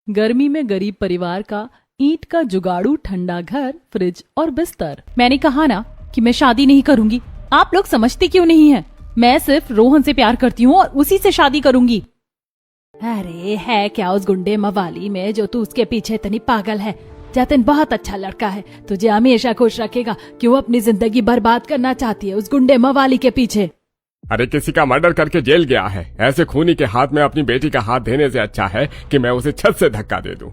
गर्मी में गरीब परिवार का ईंट का जुगाड़ू ठंडा घर, फ्रिज और बिस्तर। मैंने कहा ना कि मैं शादी नहीं करूंगी। आप लोग समझते क्यों नहीं है? मैं सिर्फ रोहन से प्यार करती हूँ और उसी से शादी करूंगी। अरे है क्या उस गुंडे मवाली में जो तू उसके पीछे इतनी पागल है? जतिन बहुत अच्छा लड़का है, तुझे हमेशा खुश रखेगा। क्यों अपनी जिंदगी बर्बाद करना चाहती है उस गुंडे मवाली के पीछे? अरे किसी का मर्डर करके जेल गया है, ऐसे खूनी के हाथ में अपनी बेटी का हाथ देने से अच्छा है कि मैं उसे छत से धक्का दे दूं।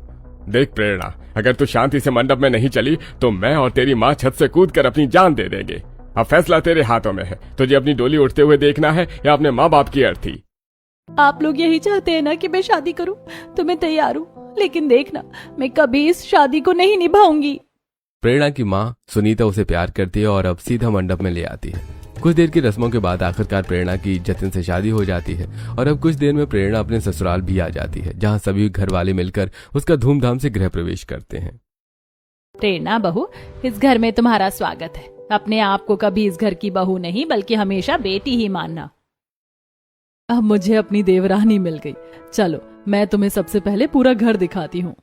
देख प्रेरणा, अगर तू शांति से मंडप में नहीं चली तो मैं और तेरी माँ छत से कूद कर अपनी जान दे देंगे। अब फैसला तेरे हाथों में है, तुझे अपनी डोली उठते हुए देखना है या अपने माँ बाप की अर्थी। आप लोग यही चाहते हैं ना कि मैं शादी करूं, तो मैं तैयार हूँ, लेकिन देखना मैं कभी इस शादी को नहीं निभाऊंगी। प्रेरणा की माँ सुनीता उसे प्यार करती है और अब सीधा मंडप में ले आती है। कुछ देर की रस्मों के बाद आखिरकार प्रेरणा की जतिन से शादी हो जाती है और अब कुछ देर में प्रेरणा अपने ससुराल भी आ जाती है, जहाँ सभी घर वाले मिलकर उसका धूमधाम से गृह प्रवेश करते हैं। प्रेरणा बहू, इस घर में तुम्हारा स्वागत है। अपने आप को कभी इस घर की बहू नहीं बल्कि हमेशा बेटी ही मानना। अब मुझे अपनी देवरानी मिल गई। चलो मैं तुम्हें सबसे पहले पूरा घर दिखाती हूँ।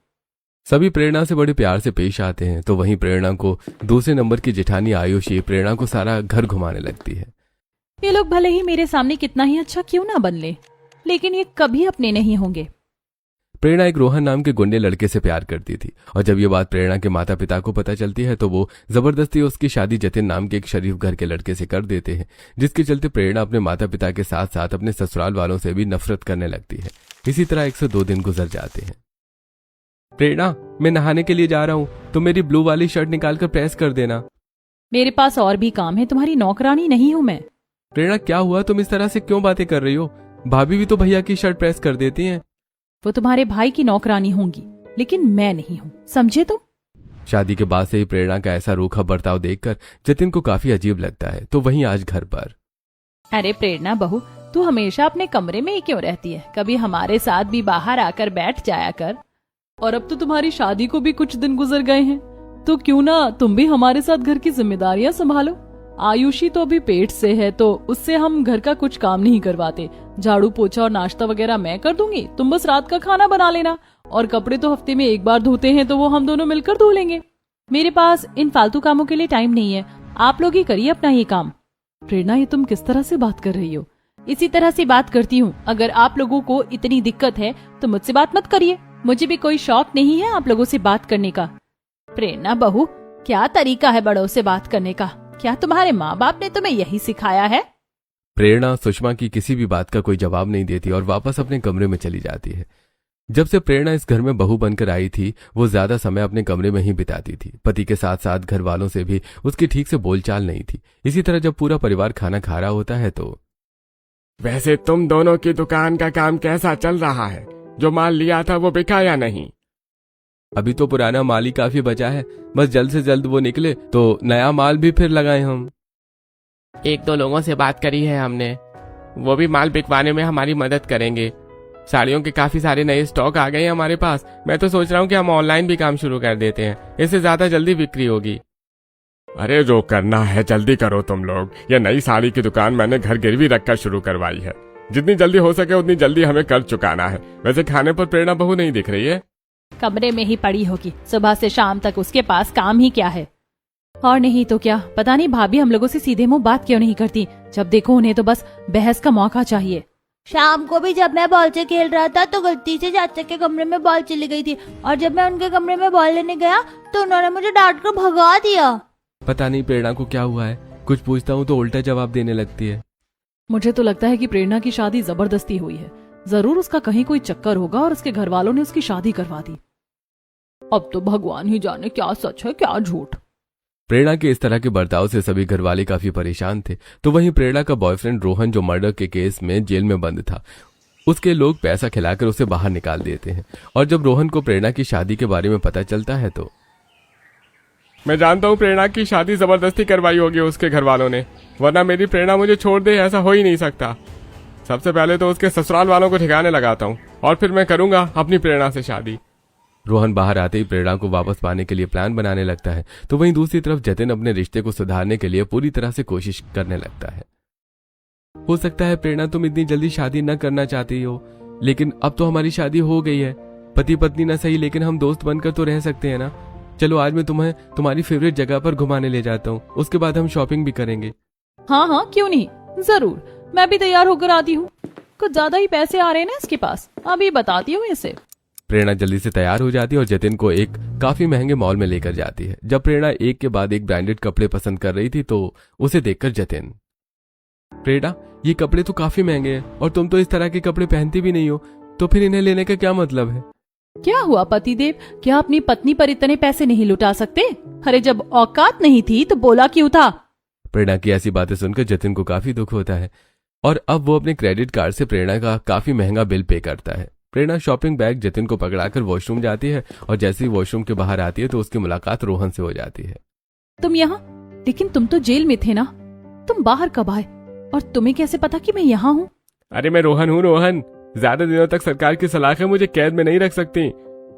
सभी प्रेरणा से बड़े प्यार से पेश आते हैं, तो वहीं प्रेरणा को दूसरे नंबर की जेठानी आयुषी प्रेरणा को सारा घर घुमाने लगती है। ये लोग भले ही मेरे सामने कितना ही अच्छा क्यों ना बन ले, लेकिन ये कभी अपने नहीं होंगे। प्रेरणा एक रोहन नाम के गुंडे लड़के से प्यार करती थी और जब ये बात प्रेरणा के माता पिता को पता चलती है तो वो जबरदस्ती उसकी शादी जतिन नाम के एक शरीफ घर के लड़के से कर देते हैं, जिसके चलते प्रेरणा अपने माता पिता के साथ साथ अपने ससुराल वालों से भी नफरत करने लगती है। इसी तरह 102 दिन गुजर जाते हैं। प्रेरणा, मैं नहाने के लिए जा रहा हूँ, तुम मेरी ब्लू वाली शर्ट निकाल कर प्रेस कर देना। मेरे पास और भी काम है, तुम्हारी नौकरानी नहीं हूँ मैं। प्रेरणा, क्या हुआ? तुम इस तरह से क्यों बातें कर रही हो? भाभी भी तो भैया की शर्ट प्रेस कर देती हैं। वो तुम्हारे भाई की नौकरानी होंगी, लेकिन मैं नहीं हूँ, समझे तुम? शादी के बाद से ही प्रेरणा का ऐसा रूखा बर्ताव देखकर जतिन को काफी अजीब लगता है। तो वहीं आज घर पर, अरे प्रेरणा बहू, तू हमेशा अपने कमरे में ही क्यों रहती है? कभी हमारे साथ भी बाहर आकर बैठ जाया कर। और अब तो तुम्हारी शादी को भी कुछ दिन गुजर गए हैं, तो क्यों ना तुम भी हमारे साथ घर की जिम्मेदारियां संभालो। आयुषी तो अभी पेट से है, तो उससे हम घर का कुछ काम नहीं करवाते। झाड़ू पोछा और नाश्ता वगैरह मैं कर दूंगी, तुम बस रात का खाना बना लेना। और कपड़े तो हफ्ते में एक बार धोते हैं, तो वो हम दोनों मिलकर धो लेंगे। मेरे पास इन फालतू कामों के लिए टाइम नहीं है, आप लोग ही करिए अपना ये काम। प्रेरणा, ये तुम किस तरह से बात कर रही हो? इसी तरह से बात करती हूँ। अगर आप लोगों को इतनी दिक्कत है तो मुझसे बात मत करिए, मुझे भी कोई शौक नहीं है आप लोगों से बात करने का। प्रेरणा बहू, क्या तरीका है बड़ों से बात करने का? क्या तुम्हारे माँ बाप ने तुम्हें यही सिखाया है? प्रेरणा सुषमा की किसी भी बात का कोई जवाब नहीं देती और वापस अपने कमरे में चली जाती है। जब से प्रेरणा इस घर में बहू बनकर आई थी, वो ज्यादा समय अपने कमरे में ही बिताती थी। पति के साथ साथ घर वालों से भी उसकी ठीक से बोलचाल नहीं थी। इसी तरह जब पूरा परिवार खाना खा रहा होता है तो, वैसे तुम दोनों की दुकान का काम कैसा चल रहा है? जो माल लिया था वो बिका या नहीं? अभी तो पुराना माल ही काफी बचा है, बस जल्द से जल्द वो निकले तो नया माल भी फिर लगाए हम। 1-2 लोगों से बात करी है हमने, वो भी माल बिकवाने में हमारी मदद करेंगे। साड़ियों के काफी सारे नए स्टॉक आ गए हैं हमारे पास। मैं तो सोच रहा हूँ कि हम ऑनलाइन भी काम शुरू कर देते हैं, इससे ज्यादा जल्दी बिक्री होगी। अरे जो करना है जल्दी करो तुम लोग। ये नई साड़ी की दुकान मैंने घर गिरवी रखकर शुरू करवाई है। जितनी जल्दी हो सके उतनी जल्दी हमें कर्ज चुकाना है। वैसे खाने पर प्रेरणा बहू नहीं दिख रही है। कमरे में ही पड़ी होगी, सुबह से शाम तक उसके पास काम ही क्या है? और नहीं तो क्या, पता नहीं भाभी हम लोगों से सीधे मुंह बात क्यों नहीं करती। जब देखो उन्हें तो बस बहस का मौका चाहिए। शाम को भी जब मैं बॉल से खेल रहा था तो गलती से चाचा के कमरे में बॉल चली गई थी, और जब मैं उनके कमरे में बॉल लेने गया तो उन्होंने मुझे डांट कर भगा दिया। पता नहीं प्रेरणा को क्या हुआ है, कुछ पूछता हूँ तो उल्टा जवाब देने लगती है। मुझे तो लगता है कि प्रेरणा की शादी जबरदस्ती हुई है। जरूर उसका कहीं कोई चक्कर होगा और उसके घर वालों ने उसकी शादी करवा दी। अब तो भगवान ही जाने क्या सच है क्या झूठ। प्रेरणा के इस तरह के बर्ताव से सभी घर वाले काफी परेशान थे। तो वहीं प्रेरणा का बॉयफ्रेंड रोहन, जो मर्डर के केस में जेल में बंद था, उसके लोग पैसा खिलाकर उसे बाहर निकाल देते हैं। और जब रोहन को प्रेरणा की शादी के बारे में पता चलता है तो, मैं जानता हूँ प्रेरणा की शादी जबरदस्ती करवाई होगी उसके घर वालों ने, वरना मेरी प्रेरणा मुझे छोड़ दे ऐसा हो ही नहीं सकता। सबसे पहले तो उसके ससुराल वालों को ठिकाने लगाता हूँ और फिर मैं करूंगा अपनी प्रेरणा से शादी। रोहन बाहर आते ही प्रेरणा को वापस पाने के लिए प्लान बनाने लगता है। तो वहीं दूसरी तरफ जतिन अपने रिश्ते को सुधारने के लिए पूरी तरह से कोशिश करने लगता है। हो सकता है प्रेरणा तुम इतनी जल्दी शादी न करना चाहती हो, लेकिन अब तो हमारी शादी हो गई है। पति पत्नी ना सही, लेकिन हम दोस्त बनकर तो रह सकते हैं ना। चलो आज मैं तुम्हें तुम्हारी फेवरेट जगह पर घुमाने ले जाता हूँ, उसके बाद हम शॉपिंग भी करेंगे। हाँ हाँ क्यों नहीं, जरूर, मैं भी तैयार होकर आती हूँ। कुछ ज्यादा ही पैसे आ रहे हैं ना इसके पास, अभी बताती हूँ इसे। प्रेरणा जल्दी से तैयार हो जाती है और जतिन को एक काफी महंगे मॉल में लेकर जाती है। जब प्रेरणा एक के बाद एक ब्रांडेड कपड़े पसंद कर रही थी तो उसे देखकर जतिन, प्रेरणा ये कपड़े तो काफी महंगे हैं और तुम तो इस तरह के कपड़े पहनती भी नहीं हो, तो फिर इन्हें लेने का क्या मतलब है? क्या हुआ पतिदेव, क्या अपनी पत्नी पर इतने पैसे नहीं लुटा सकते? अरे जब औकात नहीं थी तो बोला क्यों था? प्रेरणा की ऐसी बातें सुनकर जतिन को काफी दुख होता है और अब वो अपने क्रेडिट कार्ड से प्रेरणा का काफी महंगा बिल पे करता है। प्रेरणा शॉपिंग बैग जतिन को पकड़ाकर वॉशरूम जाती है और जैसे ही वॉशरूम के बाहर आती है तो उसकी मुलाकात रोहन से हो जाती है। तुम यहाँ? लेकिन तुम तो जेल में थे ना, तुम बाहर कब आए और तुम्हें कैसे पता कि मैं यहाँ हूँ? अरे मैं रोहन हूँ रोहन, ज्यादा दिनों तक सरकार की सलाखें मुझे कैद में नहीं रख सकती।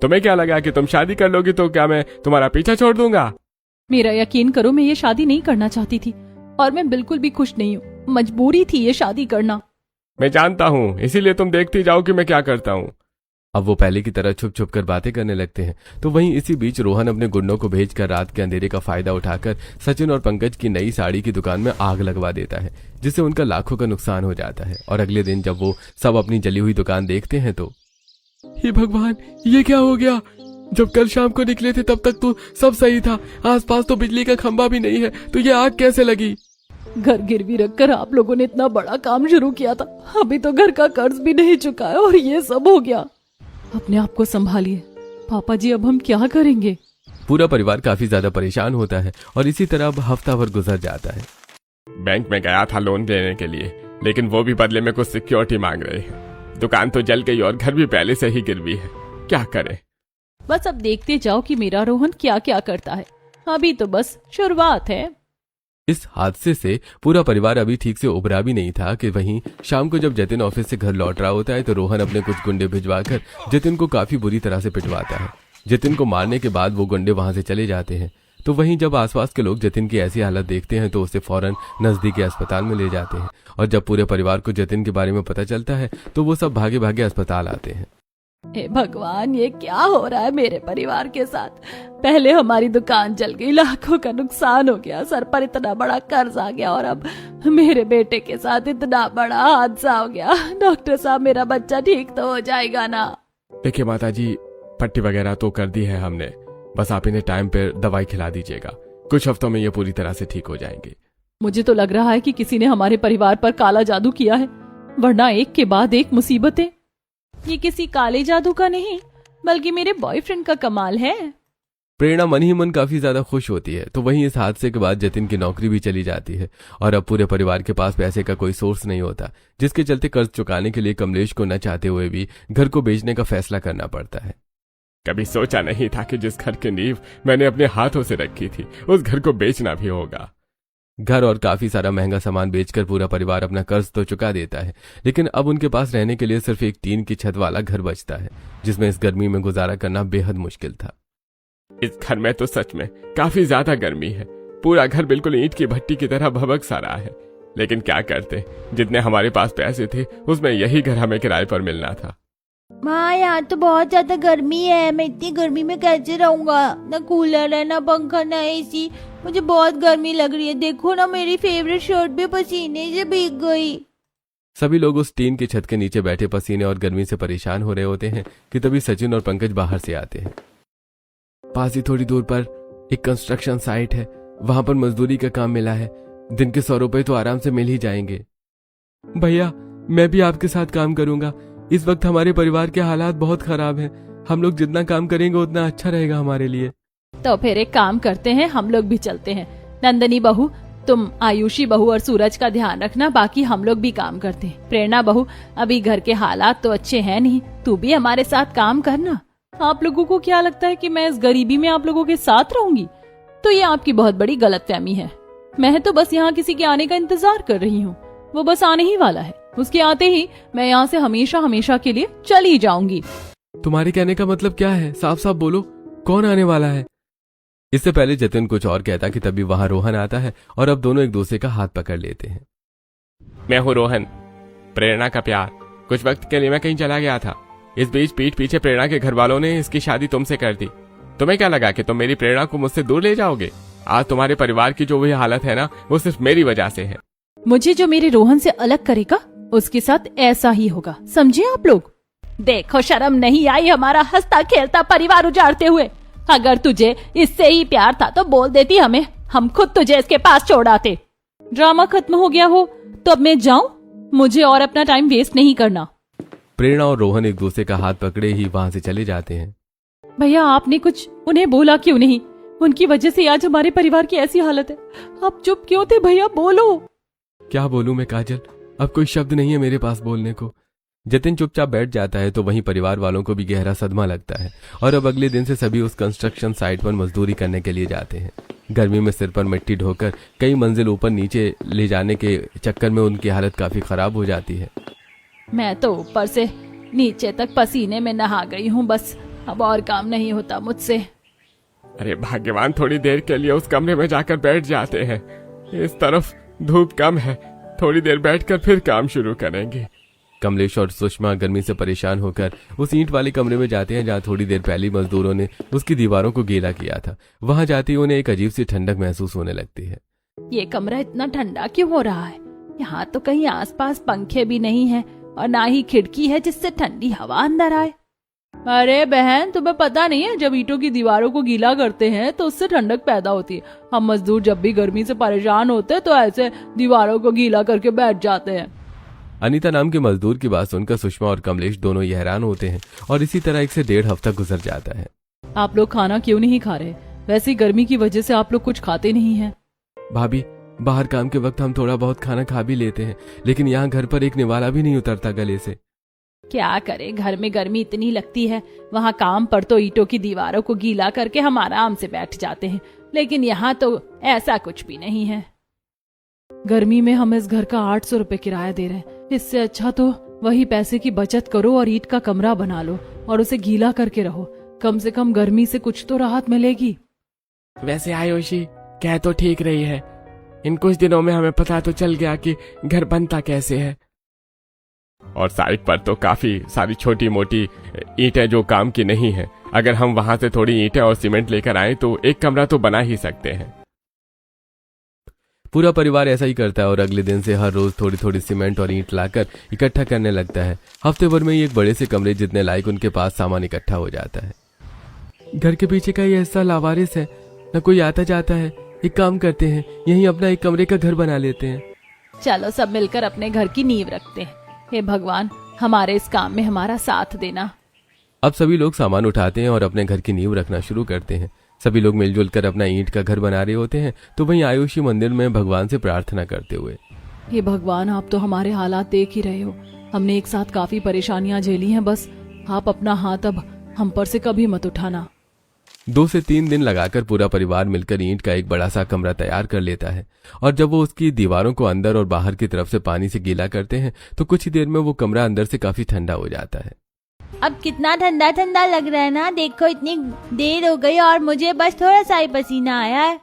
तुम्हें क्या लगा कि तुम शादी कर लोगी तो क्या मैं तुम्हारा पीछा छोड़ दूंगा? मेरा यकीन करो, मैं ये शादी नहीं करना चाहती थी और मैं बिल्कुल भी खुश नहीं हूँ। मजबूरी थी ये शादी करना। मैं जानता हूँ, इसीलिए तुम देखती जाओ कि मैं क्या करता हूँ। अब वो पहले की तरह छुप छुप कर बातें करने लगते हैं। तो वहीं इसी बीच रोहन अपने गुंडों को भेजकर रात के अंधेरे का फायदा उठाकर सचिन और पंकज की नई साड़ी की दुकान में आग लगवा देता है, जिससे उनका लाखों का नुकसान हो जाता है। और अगले दिन जब वो सब अपनी जली हुई दुकान देखते हैं तो हे भगवान, ये क्या हो गया? जब कल शाम को निकले थे तब तक तो सब सही था, आसपास तो बिजली का खंभा भी नहीं है, तो ये आग कैसे लगी? घर गिरवी रखकर आप लोगों ने इतना बड़ा काम शुरू किया था, अभी तो घर का कर्ज भी नहीं चुका है और ये सब हो गया। अपने आप को संभालिए पापा जी, अब हम क्या करेंगे? पूरा परिवार काफी ज्यादा परेशान होता है और इसी तरह अब हफ्ता भर गुजर जाता है। बैंक में गया था लोन लेने के लिए, लेकिन वो भी बदले में कुछ सिक्योरिटी मांग रहे हैं। दुकान तो जल गई और घर भी पहले से ही गिरवी है, क्या करें? बस अब देखते जाओ कि मेरा रोहन क्या क्या करता है, अभी तो बस शुरुआत है। इस हादसे से पूरा परिवार अभी ठीक से उभरा भी नहीं था कि वहीं शाम को जब जतिन ऑफिस से घर लौट रहा होता है तो रोहन अपने कुछ गुंडे भिजवाकर जतिन को काफी बुरी तरह से पिटवाता है। जतिन को मारने के बाद वो गुंडे वहां से चले जाते हैं। तो वहीं जब आसपास के लोग जतिन की ऐसी हालत देखते हैं तो उसे फौरन नजदीकी अस्पताल में ले जाते हैं। और जब पूरे परिवार को जतिन के बारे में पता चलता है तो वो सब भागे भागे अस्पताल आते हैं। हे भगवान, ये क्या हो रहा है मेरे परिवार के साथ? पहले हमारी दुकान जल गई, लाखों का नुकसान हो गया, सर पर इतना बड़ा कर्ज आ गया और अब मेरे बेटे के साथ इतना बड़ा हादसा हो गया। डॉक्टर साहब, मेरा बच्चा ठीक तो हो जाएगा ना? देखिए माताजी, पट्टी वगैरह तो कर दी है हमने, बस आप इन्हें टाइम पर दवाई खिला दीजिएगा, कुछ हफ्तों में ये पूरी तरह से ठीक हो जाएंगे। मुझे तो लग रहा है कि किसी ने हमारे परिवार पर काला जादू किया है, वरना एक के बाद एक मुसीबतें। ये किसी काले जादू का नहीं बल्कि मेरे बॉयफ्रेंड का कमाल है। प्रेरणा मन ही मन काफी ज्यादा खुश होती है। तो वहीं इस हादसे के बाद जतिन की नौकरी भी चली जाती है और अब पूरे परिवार के पास पैसे का कोई सोर्स नहीं होता, जिसके चलते कर्ज चुकाने के लिए कमलेश को न चाहते हुए भी घर को बेचने का फैसला करना पड़ता है। कभी सोचा नहीं था कि जिस घर की नींव मैंने अपने हाथों से रखी थी उस घर को बेचना भी होगा। घर और काफी सारा महंगा सामान बेचकर पूरा परिवार अपना कर्ज तो चुका देता है, लेकिन अब उनके पास रहने के लिए सिर्फ एक टीन की छत वाला घर बचता है, जिसमें इस गर्मी में गुजारा करना बेहद मुश्किल था। इस घर में तो सच में काफी ज्यादा गर्मी है, पूरा घर बिल्कुल ईंट की भट्टी की तरह भभक सा रहा है, लेकिन क्या करते, जितने हमारे पास पैसे थे उसमें यही घर हमें किराए पर मिलना था। माँ, यहाँ तो बहुत ज्यादा गर्मी है, मैं इतनी गर्मी में कैसे रहूंगा? ना कूलर है, ना पंखा, ना एसी, मुझे बहुत गर्मी लग रही है। देखो ना, मेरी फेवरेट शर्ट भी पसीने से भीग गई। सभी लोग उस टीन की छत के नीचे बैठे पसीने और गर्मी से परेशान हो रहे होते हैं कि तभी सचिन और पंकज बाहर से आते हैं। पास ही थोड़ी दूर पर एक कंस्ट्रक्शन साइट है, वहां पर मजदूरी का काम मिला है, दिन के 100 रुपए तो आराम से मिल ही जाएंगे। भैया, मैं भी आपके साथ काम करूंगा, इस वक्त हमारे परिवार के हालात बहुत खराब हैं, हम लोग जितना काम करेंगे उतना अच्छा रहेगा हमारे लिए। तो फिर एक काम करते हैं, हम लोग भी चलते हैं। नंदनी बहू, तुम आयुषी बहू और सूरज का ध्यान रखना, बाकी हम लोग भी काम करते हैं। प्रेरणा बहू, अभी घर के हालात तो अच्छे हैं नहीं, तू भी हमारे साथ काम करना। आप लोगों को क्या लगता है कि मैं इस गरीबी में आप लोगों के साथ रहूंगी? तो ये आपकी बहुत बड़ी गलतफहमी है। मैं तो बस यहाँ किसी के आने का इंतजार कर रही हूँ, वो बस आने ही वाला है, उसके आते ही मैं यहाँ से हमेशा हमेशा के लिए चली जाऊंगी। तुम्हारे कहने का मतलब क्या है? साफ साफ बोलो, कौन आने वाला है? इससे पहले जतिन कुछ और कहता कि तभी वहां रोहन आता है और अब दोनों एक दूसरे का हाथ पकड़ लेते हैं। मैं हूँ रोहन, प्रेरणा का प्यार। कुछ वक्त के लिए मैं कहीं चला गया था, इस बीच पीठ पीछे प्रेरणा के घर वालों ने इसकी शादी तुमसे कर दी। तुम्हें क्या लगा कि तुम मेरी प्रेरणा को मुझसे दूर ले जाओगे? आज तुम्हारे परिवार की जो भी हालत है ना, वो सिर्फ मेरी वजह से है। मुझे जो मेरे रोहन से अलग करेगा उसके साथ ऐसा ही होगा, समझे आप लोग? देखो शर्म नहीं आई हमारा हंसता खेलता परिवार उजाड़ते हुए। अगर तुझे इससे ही प्यार था तो बोल देती हमें, हम खुद तुझे इसके पास छोड़ आते। ड्रामा खत्म हो गया हो तो अब मैं जाऊं? मुझे और अपना टाइम वेस्ट नहीं करना। प्रेरणा और रोहन एक दूसरे का हाथ पकड़े ही वहां से चले जाते हैं। भैया आपने कुछ उन्हें बोला क्यों नहीं? उनकी वजह से आज हमारे परिवार की ऐसी हालत है। आप चुप क्यों थे भैया, बोलो। क्या बोलूं मैं काजल, अब कोई शब्द नहीं है मेरे पास बोलने को। जतिन चुपचाप बैठ जाता है तो वहीं परिवार वालों को भी गहरा सदमा लगता है और अब अगले दिन से सभी उस कंस्ट्रक्शन साइट पर मजदूरी करने के लिए जाते हैं। गर्मी में सिर पर मिट्टी ढोकर कई मंजिल ऊपर नीचे ले जाने के चक्कर में उनकी हालत काफी खराब हो जाती है। मैं तो ऊपर से नीचे तक पसीने में नहा गई हूँ, बस अब और काम नहीं होता मुझसे। अरे भाग्यवान, थोड़ी देर के लिए उस कमरे में जाकर बैठ जाते हैं। इस तरफ धूप कम है, थोड़ी देर बैठकर फिर काम शुरू करेंगे। कमलेश और सुषमा गर्मी से परेशान होकर उस ईंट वाले कमरे में जाते हैं जहाँ थोड़ी देर पहले मजदूरों ने उसकी दीवारों को गीला किया था। वहां जाते ही उन्हें एक अजीब सी ठंडक महसूस होने लगती है। ये कमरा इतना ठंडा क्यों हो रहा है? यहाँ तो कहीं आसपास पंखे भी नहीं है और ना ही खिड़की है जिससे ठंडी हवा अंदर आए। अरे बहन, तुम्हें पता नहीं है, जब ईंटों की दीवारों को गीला करते हैं तो उससे ठंडक पैदा होती है। हम मजदूर जब भी गर्मी से परेशान होते हैं तो ऐसे दीवारों को गीला करके बैठ जाते हैं। अनीता नाम के मजदूर की बात सुनकर सुषमा और कमलेश दोनों ही हैरान होते हैं और इसी तरह 1 से 1.5 हफ्ता गुजर जाता है। आप लोग खाना क्यों नहीं खा रहे? वैसे ही गर्मी की वजह से आप लोग कुछ खाते नहीं हैं। भाभी, बाहर काम के वक्त हम थोड़ा बहुत खाना खा भी लेते हैं, लेकिन यहाँ घर पर एक निवाला भी नहीं उतरता गले से। क्या करे, घर में गर्मी इतनी लगती है, वहाँ काम पर तो ईंटों की दीवारों को गीला करके हम आराम से बैठ जाते हैं, लेकिन यहाँ तो ऐसा कुछ भी नहीं है। गर्मी में हम इस घर का 800 रुपए किराया दे रहे हैं। इससे अच्छा तो वही पैसे की बचत करो और ईंट का कमरा बना लो और उसे गीला करके रहो। कम से कम गर्मी से कुछ तो राहत मिलेगी। वैसे आयुषी कह तो ठीक रही है, इन कुछ दिनों में हमें पता तो चल गया कि घर बनता कैसे है। और साइट पर तो काफी सारी छोटी मोटी ईंटें जो काम की नहीं है। अगर हम वहां से थोड़ी ईंटें और सीमेंट लेकर आए तो एक कमरा तो बना ही सकते हैं। पूरा परिवार ऐसा ही करता है और अगले दिन से हर रोज थोड़ी थोड़ी सीमेंट और ईंट लाकर इकट्ठा करने लगता है। हफ्ते भर में ही एक बड़े से कमरे जितने लायक उनके पास सामान इकट्ठा हो जाता है। घर के पीछे का ये हिस्सा लावारिस है, न कोई आता जाता है। एक काम करते हैं, यहीं अपना एक कमरे का घर बना लेते हैं। चलो सब मिलकर अपने घर की नींव रखते हैं। हे भगवान, हमारे इस काम में हमारा साथ देना। अब सभी लोग सामान उठाते हैं और अपने घर की नींव रखना शुरू करते हैं। सभी लोग मिलजुल कर अपना ईंट का घर बना रहे होते हैं तो वहीं आयुषी मंदिर में भगवान से प्रार्थना करते हुए, हे भगवान, आप तो हमारे हालात देख ही रहे हो। हमने एक साथ काफी परेशानियां झेली हैं, बस आप अपना हाथ अब हम पर से कभी मत उठाना। 2 से 3 दिन लगाकर पूरा परिवार मिलकर ईंट का एक बड़ा सा कमरा तैयार कर लेता है और जब वो उसकी दीवारों को अंदर और बाहर की तरफ से पानी से गीला करते हैं तो कुछ ही देर में वो कमरा अंदर से काफी ठंडा हो जाता है। अब कितना ठंडा ठंडा लग रहा है ना, देखो इतनी देर हो गई और मुझे बस थोड़ा सा ही पसीना आया है।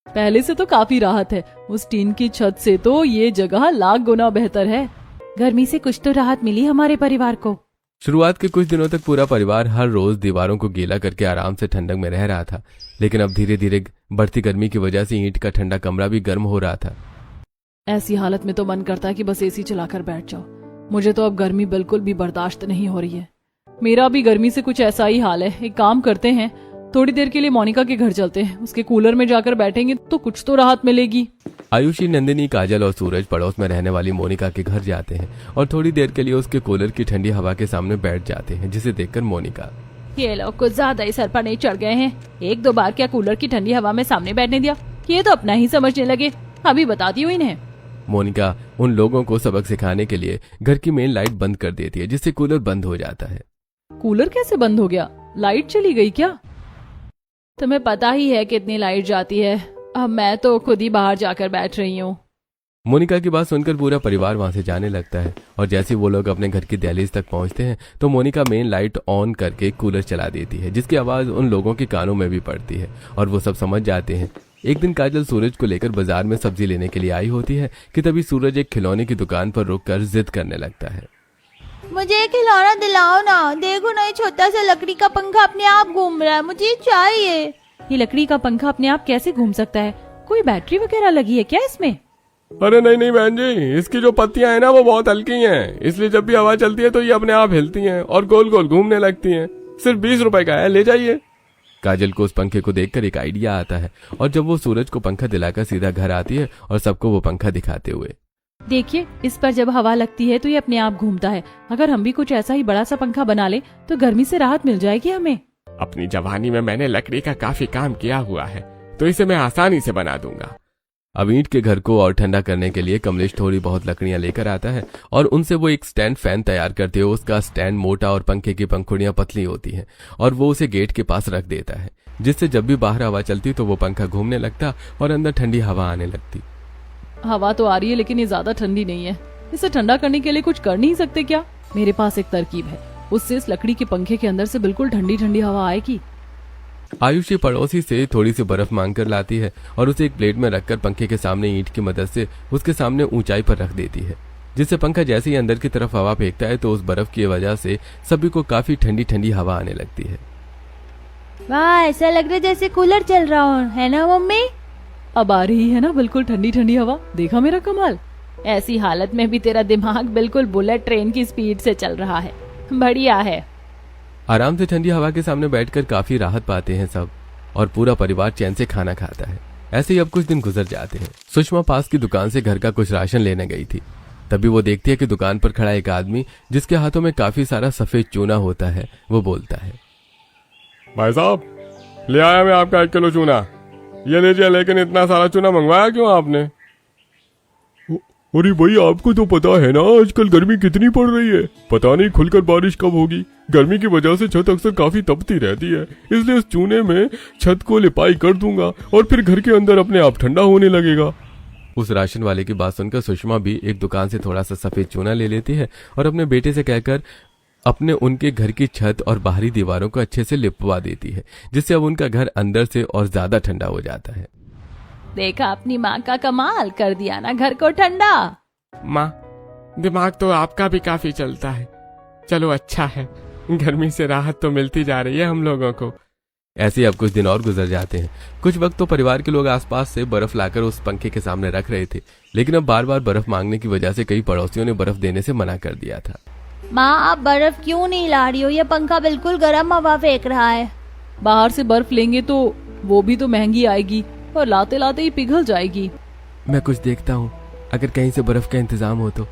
पहले से तो काफी राहत है, उस टीन की छत से तो ये जगह लाख गुना बेहतर है। गर्मी से कुछ तो राहत मिली हमारे परिवार को। शुरुआत के कुछ दिनों तक पूरा परिवार हर रोज दीवारों को गीला करके आराम से ठंडक में रह रहा था, लेकिन अब धीरे धीरे बढ़ती गर्मी की वजह से ईंट का ठंडा कमरा भी गर्म हो रहा था। ऐसी हालत में तो मन करता है कि बस एसी चलाकर बैठ जाओ। मुझे तो अब गर्मी बिल्कुल भी बर्दाश्त नहीं हो रही है। मेरा भी गर्मी से कुछ ऐसा ही हाल है। एक काम करते हैं, थोड़ी देर के लिए मोनिका के घर चलते हैं, उसके कूलर में जाकर बैठेंगे तो कुछ तो राहत मिलेगी। आयुषी, नंदिनी, काजल और सूरज पड़ोस में रहने वाली मोनिका के घर जाते हैं और थोड़ी देर के लिए उसके कूलर की ठंडी हवा के सामने बैठ जाते हैं, जिसे देखकर मोनिका, ये लोग कुछ ज्यादा ही सर पर नहीं चढ़ गए हैं। 1-2 बार क्या कूलर की ठंडी हवा में सामने बैठने दिया, ये तो अपना ही समझने लगे। अभी बताती हूँ इन्हें। मोनिका उन लोगों को सबक सिखाने के लिए घर की मेन लाइट बंद कर देती है, जिससे कूलर बंद हो जाता है। कूलर कैसे बंद हो गया? लाइट चली गई क्या? तुम्हें पता ही है कितनी लाइट जाती है। अब मैं तो खुद ही बाहर जाकर बैठ रही हूँ। मोनिका की बात सुनकर पूरा परिवार वहां से जाने लगता है और जैसे वो लोग अपने घर की दहलीज तक पहुंचते हैं तो मोनिका मेन लाइट ऑन करके कूलर चला देती है, जिसकी आवाज उन लोगों के कानों में भी पड़ती है और वो सब समझ जाते हैं। एक दिन काजल सूरज को लेकर बाजार में सब्जी लेने के लिए आई होती है कि तभी सूरज एक खिलौने की दुकान पर रुककर जिद करने लगता है। मुझे एक खिलौना दिलाओ ना। देखो ना, ये छोटा सा लकड़ी का पंखा अपने आप घूम रहा है, मुझे ये चाहिए। ये लकड़ी का पंखा अपने आप कैसे घूम सकता है? कोई बैटरी वगैरह लगी है क्या इसमें? अरे नहीं नहीं बहन जी, इसकी जो पत्तियां हैं ना वो बहुत हल्की हैं, इसलिए जब भी हवा चलती है तो ये अपने आप हिलती हैं और गोल गोल घूमने लगती हैं। सिर्फ 20 रुपए का है, ले जाइए। काजल को उस पंखे को देखकर एक आइडिया आता है और जब वो सूरज को पंखा दिलाकर सीधा घर आती है और सबको वो पंखा दिखाते हुए। देखिए, इस पर जब हवा लगती है तो ये अपने आप घूमता है। अगर हम भी कुछ ऐसा ही बड़ा सा पंखा बना ले तो गर्मी से राहत मिल जाएगी हमें। अपनी जवानी में मैंने लकड़ी का काफी काम किया हुआ है, तो इसे मैं आसानी से बना दूंगा। अब ईंट के घर को और ठंडा करने के लिए कमलेश थोड़ी बहुत लकड़ियां लेकर आता है और उनसे वो एक स्टैंड फैन तैयार करते हुए उसका स्टैंड मोटा और पंखे की पंखुड़ियां पतली होती हैं और वो उसे गेट के पास रख देता है, जिससे जब भी बाहर हवा चलती तो वो पंखा घूमने लगता और अंदर ठंडी हवा आने लगती। हवा तो आ रही है लेकिन ये ज्यादा ठंडी नहीं है। इसे ठंडा करने के लिए कुछ कर नहीं सकते क्या? मेरे पास एक तरकीब है, उससे इस लकड़ी के पंखे के अंदर से बिल्कुल ठंडी ठंडी हवा आएगी। आयुषी पड़ोसी से थोड़ी सी बर्फ मांग कर लाती है और उसे एक प्लेट में रखकर पंखे के सामने ईंट की मदद से उसके सामने ऊंचाई पर रख देती है, जिससे पंखा जैसे ही अंदर की तरफ हवा फेंकता है तो उस बर्फ की वजह से सभी को काफी ठंडी ठंडी हवा आने लगती है। वाह, ऐसा लग रहा है जैसे कूलर चल रहा हो, है ना मम्मी? अब आ रही है ना बिल्कुल ठंडी ठंडी हवा। देखा मेरा कमाल? ऐसी हालत में भी तेरा दिमाग बिल्कुल बुलेट ट्रेन की स्पीड से चल रहा है। बढ़िया है। आराम से ठंडी हवा के सामने बैठकर काफी राहत पाते हैं सब और पूरा परिवार चैन से खाना खाता है। ऐसे ही अब कुछ दिन गुजर जाते हैं। सुषमा पास की दुकान से घर का कुछ राशन लेने गई थी। तभी वो देखती है कि दुकान पर खड़ा एक आदमी जिसके हाथों में काफी सारा सफेद चूना होता है, वो बोलता है, भाई साहब, ले आया मैं आपका 1 किलो चूना। ये लीजिए, लेकिन इतना सारा चूना मंगवाया क्यों आपने? अरे भाई, आपको तो पता है ना आजकल गर्मी कितनी पड़ रही है। पता नहीं खुलकर बारिश कब होगी। गर्मी की वजह से छत अक्सर काफी तपती रहती है, इसलिए इस चूने में छत को लिपाई कर दूंगा और फिर घर के अंदर अपने आप ठंडा होने लगेगा। उस राशन वाले की बात सुनकर सुषमा भी एक दुकान से थोड़ा सा सफेद चूना ले लेती है और अपने बेटे से कहकर अपने उनके घर की छत और बाहरी दीवारों को अच्छे से लिपवा देती है, जिससे अब उनका घर अंदर से और ज्यादा ठंडा हो जाता है। देखा अपनी माँ का कमाल, कर दिया ना घर को ठंडा। माँ, दिमाग तो आपका भी काफी चलता है। चलो अच्छा है, गर्मी से राहत तो मिलती जा रही है हम लोगों को। ऐसे ही अब कुछ दिन और गुजर जाते हैं। कुछ वक्त तो परिवार के लोग आसपास से बर्फ लाकर उस पंखे के सामने रख रहे थे, लेकिन अब बार बार बर्फ मांगने की वजह से कई पड़ोसियों ने बर्फ देने से मना कर दिया था। माँ, आप बर्फ क्यों नहीं ला रही हो? ये पंखा बिल्कुल गर्म हवा फेंक रहा है। बाहर से बर्फ लेंगे तो वो भी तो महंगी आएगी और लाते लाते ही पिघल जाएगी। मैं कुछ देखता हूँ, अगर कहीं से बर्फ का इंतजाम हो तो।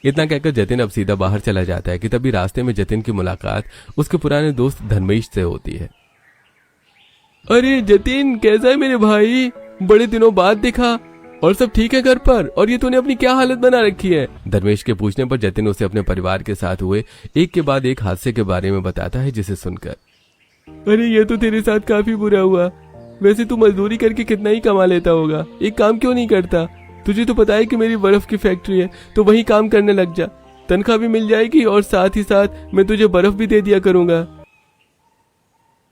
इतना कहकर जतिन अब सीधा बाहर चला जाता है कि तभी रास्ते में जतिन की मुलाकात उसके पुराने दोस्त धर्मेश से होती है। अरे जतिन, कैसा है मेरे भाई? बड़े दिनों बाद देखा। और सब ठीक है घर पर? और ये तूने अपनी क्या हालत बना रखी है? धर्मेश के पूछने पर जतिन उसे अपने परिवार के साथ हुए एक के बाद एक हादसे के बारे में बताता है, जिसे सुनकर, अरे ये तो तेरे साथ काफी बुरा हुआ। वैसे तू मजदूरी करके कितना ही कमा लेता होगा, एक काम क्यों नहीं करता? तुझे तो पता है कि मेरी बर्फ की फैक्ट्री है, तो वहीं काम करने लग जा। तनख्वाह भी मिल जाएगी और साथ ही साथ मैं तुझे बर्फ भी दे दिया करूंगा।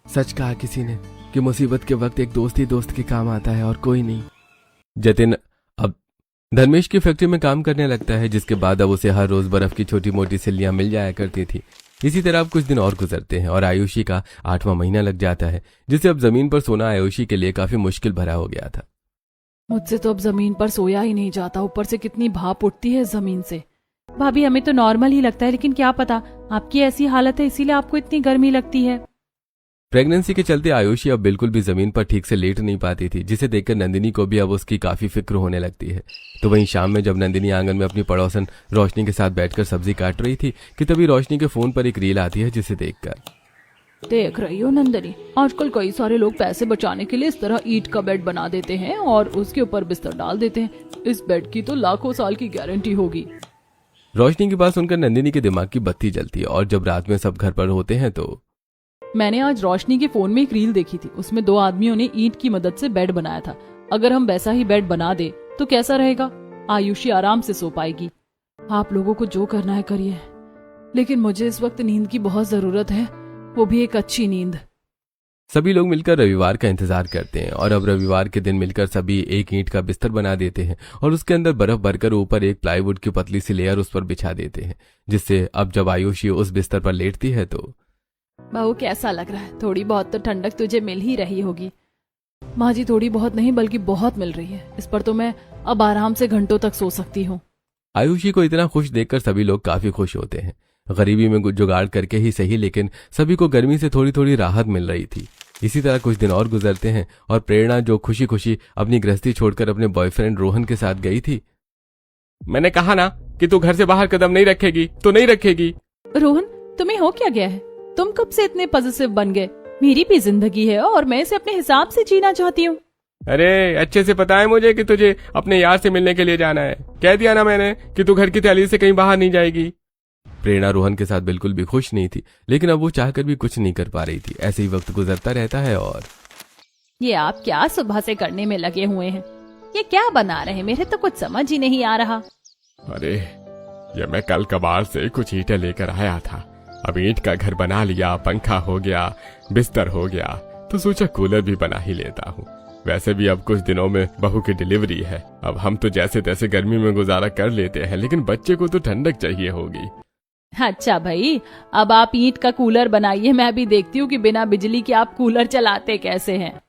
सच कहा किसी ने कि मुसीबत के वक्त एक दोस्त ही दोस्त के काम आता है और कोई नहीं। जतिन अब धर्मेश की फैक्ट्री में काम करने लगता है, जिसके बाद अब उसे हर रोज बर्फ की छोटी मोटी सिल्लियां मिल जाया करती थी। इसी तरह अब कुछ दिन और गुजरते हैं और आयुषी का 8वां महीना लग जाता है, जिससे अब जमीन पर सोना आयुषी के लिए काफी मुश्किल भरा हो गया था। मुझसे तो अब जमीन पर सोया ही नहीं जाता, ऊपर से कितनी भाप उठती है जमीन से। भाभी, हमें तो नॉर्मल ही लगता है, लेकिन क्या पता आपकी ऐसी हालत है इसीलिए आपको इतनी गर्मी लगती है। प्रेगनेंसी के चलते आयुषी अब बिल्कुल भी जमीन पर ठीक से लेट नहीं पाती थी, जिसे देखकर नंदिनी को भी अब उसकी काफी फिक्र होने लगती है। तो वहीं शाम में जब नंदिनी आंगन में अपनी पड़ोसन रोशनी के साथ बैठकर सब्जी काट रही थी कि तभी रोशनी के फोन पर एक रील आती है, जिसे देखकर, देख रही हो नंदिनी, आजकल कई सारे लोग पैसे बचाने के लिए इस तरह ईंट का बेड बना देते हैं और उसके ऊपर बिस्तर डाल देते हैं। इस बेड की तो लाखों साल की गारंटी होगी। रोशनी की बात सुनकर नंदिनी के दिमाग की बत्ती जलती है और जब रात में सब घर पर होते हैं तो मैंने आज रोशनी के फोन में एक रील देखी थी, उसमें 2 आदमियों ने ईंट की मदद से बेड बनाया था। अगर हम वैसा ही बेड बना दे तो कैसा रहेगा? आयुषी आराम से सो पाएगी। आप लोगों को जो करना है करिए, लेकिन मुझे इस वक्त नींद की बहुत जरूरत है, वो भी एक अच्छी नींद। सभी लोग मिलकर रविवार का इंतजार करते हैं और अब रविवार के दिन मिलकर सभी एक ईंट का बिस्तर बना देते हैं और उसके अंदर बर्फ भरकर ऊपर एक प्लाईवुड की पतली सी लेयर उस पर बिछा देते हैं, जिससे अब जब आयुषी उस बिस्तर पर लेटती है तो बहू कैसा लग रहा है? थोड़ी बहुत तो ठंडक तुझे मिल ही रही होगी। माँ जी थोड़ी बहुत नहीं बल्कि बहुत मिल रही है। इस पर तो मैं अब आराम से घंटों तक सो सकती हूँ। आयुषी को इतना खुश देखकर सभी लोग काफी खुश होते हैं। गरीबी में कुछ जुगाड़ करके ही सही, लेकिन सभी को गर्मी से थोड़ी थोड़ी राहत मिल रही थी। इसी तरह कुछ दिन और गुजरते हैं और प्रेरणा जो खुशी खुशी अपनी गृहस्थी छोड़कर अपने बॉयफ्रेंड रोहन के साथ गई थी। मैंने कहा ना कि तू घर से बाहर कदम नहीं रखेगी तो नहीं रखेगी। रोहन, तुम्हें हो क्या गया है? तुम कब से इतने पॉजिटिव बन गए? मेरी भी जिंदगी है और मैं इसे अपने हिसाब से जीना चाहती हूँ। अरे अच्छे से पता है मुझे कि तुझे अपने यार से मिलने के लिए जाना है। कह दिया ना मैंने कि तू घर की तैयारी से कहीं बाहर नहीं जाएगी। प्रेरणा रोहन के साथ बिल्कुल भी खुश नहीं थी, लेकिन अब वो चाहकर भी कुछ नहीं कर पा रही थी। ऐसे ही वक्त गुजरता रहता है और ये आप क्या सुबह से करने में लगे हुए हैं? ये क्या बना रहे हैं? मेरे तो कुछ समझ ही नहीं आ रहा। अरे ये मैं कल कबाड़ से कुछ ईंटें लेकर आया था। अब ईंट का घर बना लिया, पंखा हो गया, बिस्तर हो गया, तो सोचा कूलर भी बना ही लेता हूँ। वैसे भी अब कुछ दिनों में बहू की डिलीवरी है। अब हम तो जैसे तैसे गर्मी में गुजारा कर लेते हैं, लेकिन बच्चे को तो ठंडक चाहिए होगी। अच्छा भाई, अब आप ईंट का कूलर बनाइए, मैं भी देखती हूँ कि बिना बिजली के आप कूलर चलाते कैसे हैं।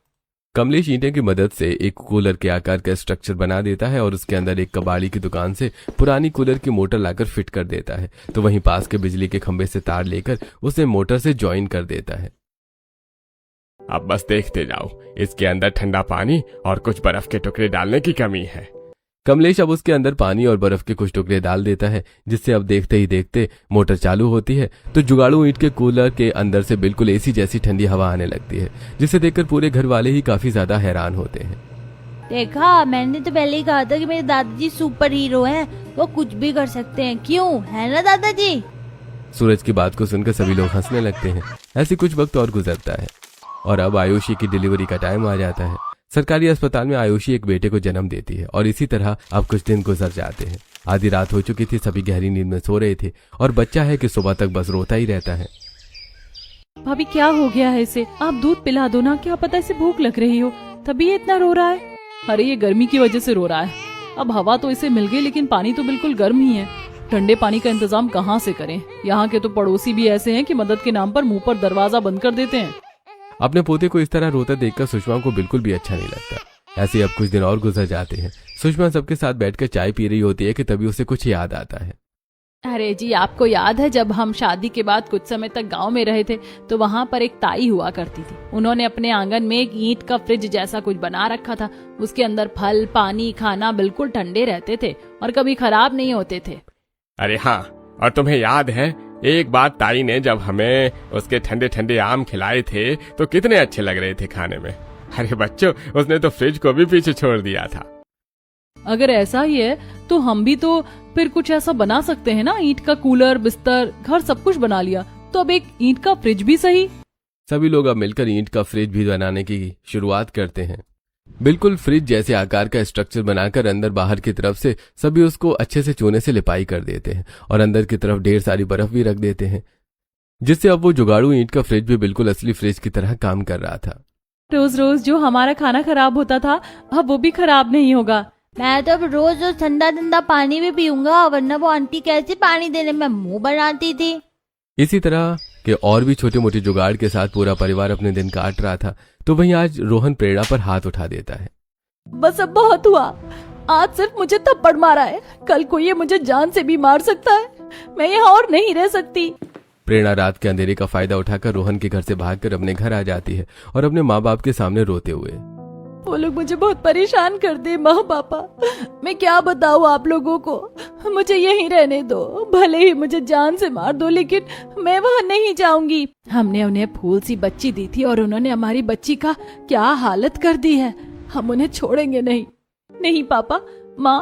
कमलेश ईंटें की मदद से एक कूलर के आकार का स्ट्रक्चर बना देता है और उसके अंदर एक कबाड़ी की दुकान से पुरानी कूलर की मोटर लाकर फिट कर देता है। तो वहीं पास के बिजली के खंभे से तार लेकर उसे मोटर से ज्वाइन कर देता है। अब बस देखते जाओ, इसके अंदर ठंडा पानी और कुछ बर्फ के टुकड़े डालने की कमी है। कमलेश अब उसके अंदर पानी और बर्फ के कुछ टुकड़े डाल देता है, जिससे अब देखते ही देखते मोटर चालू होती है तो जुगाड़ू ईंट के कूलर के अंदर से बिल्कुल एसी जैसी ठंडी हवा आने लगती है, जिसे देखकर पूरे घर वाले ही काफी ज्यादा हैरान होते हैं। देखा, मैंने तो पहले ही कहा था कि मेरे दादाजी सुपर हीरो हैं, वो कुछ भी कर सकते हैं, क्यों, है ना दादाजी? सूरज की बात को सुनकर सभी लोग हंसने लगते हैं। ऐसे कुछ वक्त और गुजरता है और अब आयुषी की डिलीवरी का टाइम आ जाता है। सरकारी अस्पताल में आयुषी एक बेटे को जन्म देती है और इसी तरह अब कुछ दिन गुजर जाते हैं। आधी रात हो चुकी थी, सभी गहरी नींद में सो रहे थे और बच्चा है कि सुबह तक बस रोता ही रहता है। भाभी क्या हो गया है इसे? आप दूध पिला दो ना, क्या पता इसे भूख लग रही हो, तभी ये इतना रो रहा है। अरे ये गर्मी की वजह से रो रहा है। अब हवा तो इसे मिल गई, लेकिन पानी तो बिल्कुल गर्म ही है। ठंडे पानी का इंतजाम कहाँ से करें? यहाँ के तो पड़ोसी भी ऐसे हैं कि मदद के नाम पर मुंह पर दरवाजा बंद कर देते हैं। अपने पोते को इस तरह रोता देखकर सुषमा को बिल्कुल भी अच्छा नहीं लगता। ऐसे अब कुछ दिन और गुजर जाते हैं। सुषमा सबके साथ बैठकर चाय पी रही होती है कि तभी उसे कुछ याद आता है। अरे जी, आपको याद है जब हम शादी के बाद कुछ समय तक गांव में रहे थे तो वहाँ पर एक ताई हुआ करती थी। उन्होंने अपने आंगन में एक ईंट का फ्रिज जैसा कुछ बना रखा था। उसके अंदर फल, पानी, खाना बिल्कुल ठंडे रहते थे और कभी खराब नहीं होते थे। अरे हाँ, और तुम्हें याद है एक बार ताई ने जब हमें उसके ठंडे ठंडे आम खिलाए थे तो कितने अच्छे लग रहे थे खाने में। अरे बच्चों, उसने तो फ्रिज को भी पीछे छोड़ दिया था। अगर ऐसा ही है तो हम भी तो फिर कुछ ऐसा बना सकते हैं ना। ईंट का कूलर, बिस्तर, घर सब कुछ बना लिया, तो अब एक ईंट का फ्रिज भी सही। सभी लोग अब मिलकर ईंट का फ्रिज भी बनाने की शुरुआत करते हैं। बिल्कुल फ्रिज जैसे आकार का स्ट्रक्चर बनाकर अंदर बाहर की तरफ से सभी उसको अच्छे से चूने से लिपाई कर देते हैं और अंदर की तरफ ढेर सारी बर्फ भी रख देते हैं, जिससे अब वो जुगाड़ू ईंट का फ्रिज भी बिल्कुल असली फ्रिज की तरह काम कर रहा था। रोज रोज जो हमारा खाना खराब होता था अब वो भी खराब नहीं होगा। मैं तो अब रोज रोज ठंडा ठंडा पानी भी पीऊंगा, वरना वो आंटी कैसे पानी देने में मुंह बनाती थी। इसी तरह के और भी छोटे मोटे जुगाड़ के साथ पूरा परिवार अपने दिन काट रहा था। तो वहीं आज रोहन प्रेरणा पर हाथ उठा देता है। बस अब बहुत हुआ, आज सिर्फ मुझे थप्पड़ मारा है, कल को ये मुझे जान से भी मार सकता है। मैं यहाँ और नहीं रह सकती। प्रेरणा रात के अंधेरे का फायदा उठाकर रोहन के घर से भागकर अपने घर आ जाती है और अपने माँ बाप के सामने रोते हुए। वो लोग मुझे बहुत परेशान कर दे माँ पापा, मैं क्या बताऊँ आप लोगों को। मुझे यहीं रहने दो, भले ही मुझे जान से मार दो, लेकिन मैं वहाँ नहीं जाऊंगी। हमने उन्हें फूल सी बच्ची दी थी और उन्होंने हमारी बच्ची का क्या हालत कर दी है। हम उन्हें छोड़ेंगे नहीं। नहीं पापा, माँ,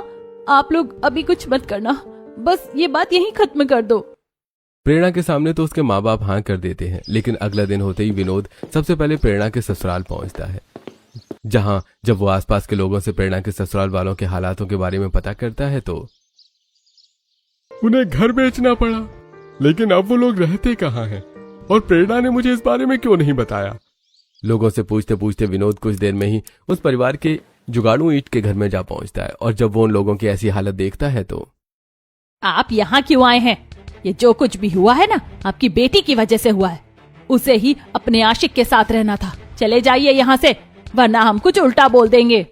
आप लोग अभी कुछ मत करना, बस ये बात यहीं खत्म कर दो। प्रेरणा के सामने तो उसके माँ बाप हाँ कर देते हैं, लेकिन अगला दिन होते ही विनोद सबसे पहले प्रेरणा के ससुराल पहुंचता है, जहां जब वो आसपास के लोगों से प्रेरणा के ससुराल वालों के हालातों के बारे में पता करता है तो उन्हें घर बेचना पड़ा, लेकिन अब वो लोग रहते कहाँ हैं और प्रेरणा ने मुझे इस बारे में क्यों नहीं बताया। लोगों से पूछते पूछते विनोद कुछ देर में ही उस परिवार के जुगाड़ू ईंट के घर में जा पहुंचता है और जब वो उन लोगों की ऐसी हालत देखता है तो आप यहाँ क्यों आए हैं? ये जो कुछ भी हुआ है ना, आपकी बेटी की वजह से हुआ है। उसे ही अपने आशिक के साथ रहना था। चले जाइए यहाँ से, वरना हम कुछ उल्टा बोल देंगे।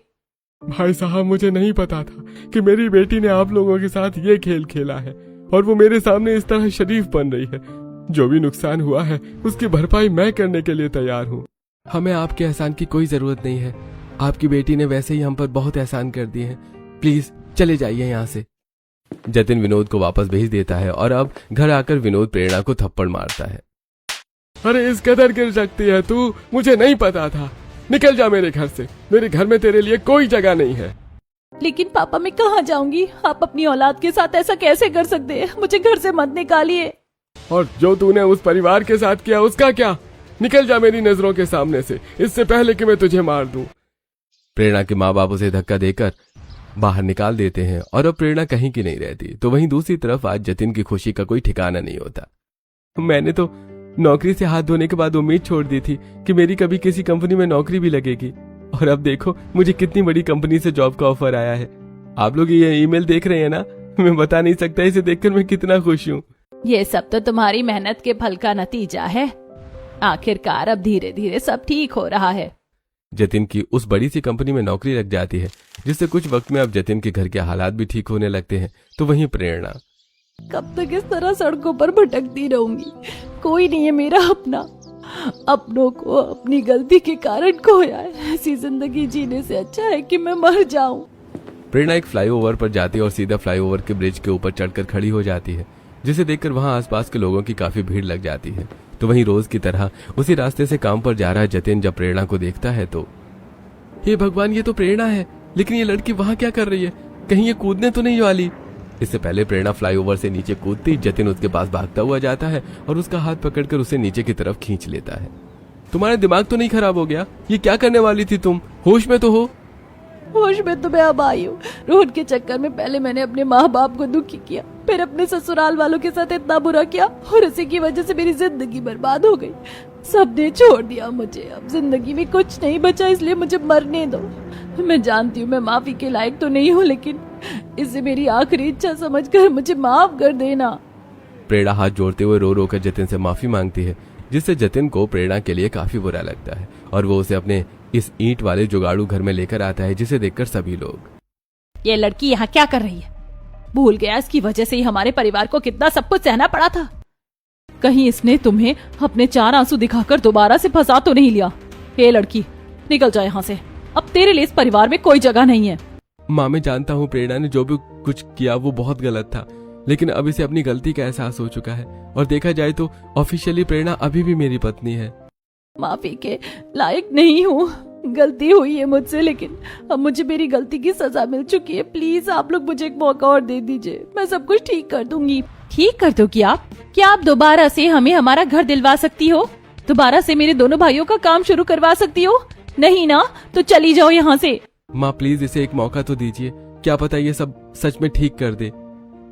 भाई साहब, मुझे नहीं पता था कि मेरी बेटी ने आप लोगों के साथ ये खेल खेला है और वो मेरे सामने इस तरह शरीफ बन रही है। जो भी नुकसान हुआ है उसकी भरपाई मैं करने के लिए तैयार हूँ। हमें आपके एहसान की कोई जरूरत नहीं है। आपकी बेटी ने वैसे ही हम पर बहुत एहसान कर दिए हैं। प्लीज चले जाइए यहाँ से। जतिन विनोद को वापस भेज देता है और अब घर आकर विनोद प्रेरणा को थप्पड़ मारता है। अरे इस कदर गिर सकती है तू, मुझे नहीं पता था। निकल जा मेरे घर से, मेरे घर में तेरे लिए कोई जगह नहीं है। लेकिन पापा, मैं कहाँ जाऊंगी? आप अपनी औलाद के साथ ऐसा कैसे कर सकते हैं? मुझे घर से मत निकालिए। और जो तूने उस परिवार के साथ किया उसका क्या? निकल जा मेरी नजरों के सामने से, इससे पहले कि मैं तुझे मार दूं। प्रेरणा के माँ बाप उसे धक्का देकर बाहर निकाल देते हैं और अब प्रेरणा कहीं की नहीं रहती। तो वहीं दूसरी तरफ आज जतिन की खुशी का कोई ठिकाना नहीं होता। मैंने तो नौकरी से हाथ धोने के बाद उम्मीद छोड़ दी थी कि मेरी कभी किसी कंपनी में नौकरी भी लगेगी, और अब देखो मुझे कितनी बड़ी कंपनी से जॉब का ऑफर आया है। आप लोग ये ईमेल देख रहे हैं ना, मैं बता नहीं सकता इसे देखकर मैं कितना खुश हूँ। ये सब तो तुम्हारी मेहनत के फल का नतीजा है। आखिरकार अब धीरे धीरे सब ठीक हो रहा है। जतिन की उस बड़ी सी कंपनी में नौकरी लग जाती है, जिससे कुछ वक्त में अब जतिन के घर के हालात भी ठीक होने लगते हैं। तो वहीं प्रेरणा, कब तक इस तरह सड़कों पर भटकती रहूंगी? कोई नहीं है मेरा अपना। अपनों को अपनी गलती के कारण खोया है। ऐसी जिंदगी जीने से अच्छा है कि मैं मर जाऊं। प्रेरणा एक फ्लाईओवर पर जाती है और सीधा फ्लाईओवर के ब्रिज के ऊपर चढ़कर खड़ी हो जाती है, जिसे देखकर वहां आसपास के लोगों की काफी भीड़ लग जाती है। तो वहीं रोज की तरह उसी रास्ते से काम पर जा रहा जतिन जब प्रेरणा को देखता है तो, हे भगवान, ये तो प्रेरणा है, लेकिन ये लड़की वहां क्या कर रही है? कहीं ये कूदने तो नहीं वाली? इससे पहले प्रेरणा फ्लाईओवर से नीचे कूदती जतिन उसके पास भागता हुआ जाता है और उसका हाथ पकड़कर उसे नीचे की तरफ खींच लेता है। तुम्हारा दिमाग तो नहीं खराब हो गया? ये क्या करने वाली थी तुम? होश में तो हो? होश में तो मैं अब आई हूँ। रोहन के चक्कर में पहले मैंने अपने माँ बाप को दुखी किया, फिर अपने ससुराल वालों के साथ इतना बुरा किया, और इसी की वजह से मेरी जिंदगी बर्बाद हो गई। सबने छोड़ दिया मुझे। अब जिंदगी में कुछ नहीं बचा, इसलिए मुझे मरने दो। मैं जानती हूँ मैं माफी के लायक तो नहीं हूँ, लेकिन इसे मेरी आखिरी इच्छा समझकर मुझे माफ कर देना। प्रेरणा हाथ जोड़ते हुए रो रो कर जतिन से माफी मांगती है, जिससे जतिन को प्रेरणा के लिए काफी बुरा लगता है और वो उसे अपने इस ईंट वाले जुगाड़ू घर में लेकर आता है, जिसे देखकर सभी लोग, ये लड़की यहाँ क्या कर रही है? भूल गया इसकी वजह से ही हमारे परिवार को कितना सब कुछ सहना पड़ा था। कहीं इसने तुम्हें अपने 4 आंसू दिखाकर दोबारा से फंसा तो नहीं लिया? ये लड़की निकल जाए यहाँ से, अब तेरे लिए इस परिवार में कोई जगह नहीं है। माँ, मैं जानता हूँ प्रेरणा ने जो भी कुछ किया वो बहुत गलत था, लेकिन अब इसे अपनी गलती का एहसास हो चुका है और देखा जाए तो ऑफिशियली प्रेरणा अभी भी मेरी पत्नी है। माफी के लायक नहीं हूँ, गलती हुई है मुझसे, लेकिन अब मुझे मेरी गलती की सजा मिल चुकी है। प्लीज आप लोग मुझे एक मौका और दे दीजिए, मैं सब कुछ ठीक कर दूंगी। ठीक कर दोगी आप? क्या आप दोबारा से हमें हमारा घर दिलवा सकती हो? दोबारा से मेरे दोनों भाइयों का काम शुरू करवा सकती हो? नहीं ना? तो चली जाओ यहाँ से। माँ प्लीज इसे एक मौका तो दीजिए, क्या पता ये सब सच में ठीक कर दे।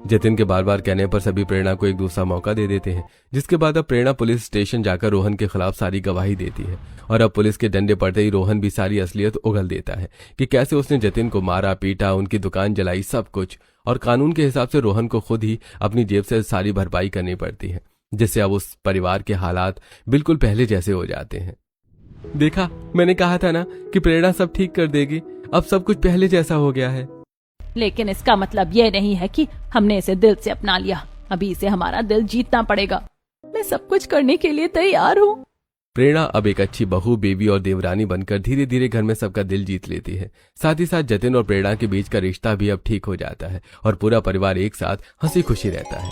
जतिन के बार बार कहने पर सभी प्रेरणा को एक दूसरा मौका दे देते हैं, जिसके बाद अब प्रेरणा पुलिस स्टेशन जाकर रोहन के खिलाफ सारी गवाही देती है और अब पुलिस के डंडे पड़ते ही रोहन भी सारी असलियत उगल देता है कि कैसे उसने जतिन को मारा पीटा, उनकी दुकान जलाई, सब कुछ, और कानून के हिसाब से रोहन को खुद ही अपनी जेब से सारी भरपाई करनी पड़ती है, जिससे अब उस परिवार के हालात बिल्कुल पहले जैसे हो जाते हैं। देखा, मैंने कहा था ना कि प्रेरणा सब ठीक कर देगी, अब सब कुछ पहले जैसा हो गया है। लेकिन इसका मतलब यह नहीं है कि हमने इसे दिल से अपना लिया। अभी इसे हमारा दिल जीतना पड़ेगा। मैं सब कुछ करने के लिए तैयार हूँ। प्रेरणा अब एक अच्छी बहू, बीवी और देवरानी बनकर धीरे धीरे घर में सबका दिल जीत लेती है। साथ ही साथ जतिन और प्रेरणा के बीच का रिश्ता भी अब ठीक हो जाता है और पूरा परिवार एक साथ हंसी खुशी रहता है।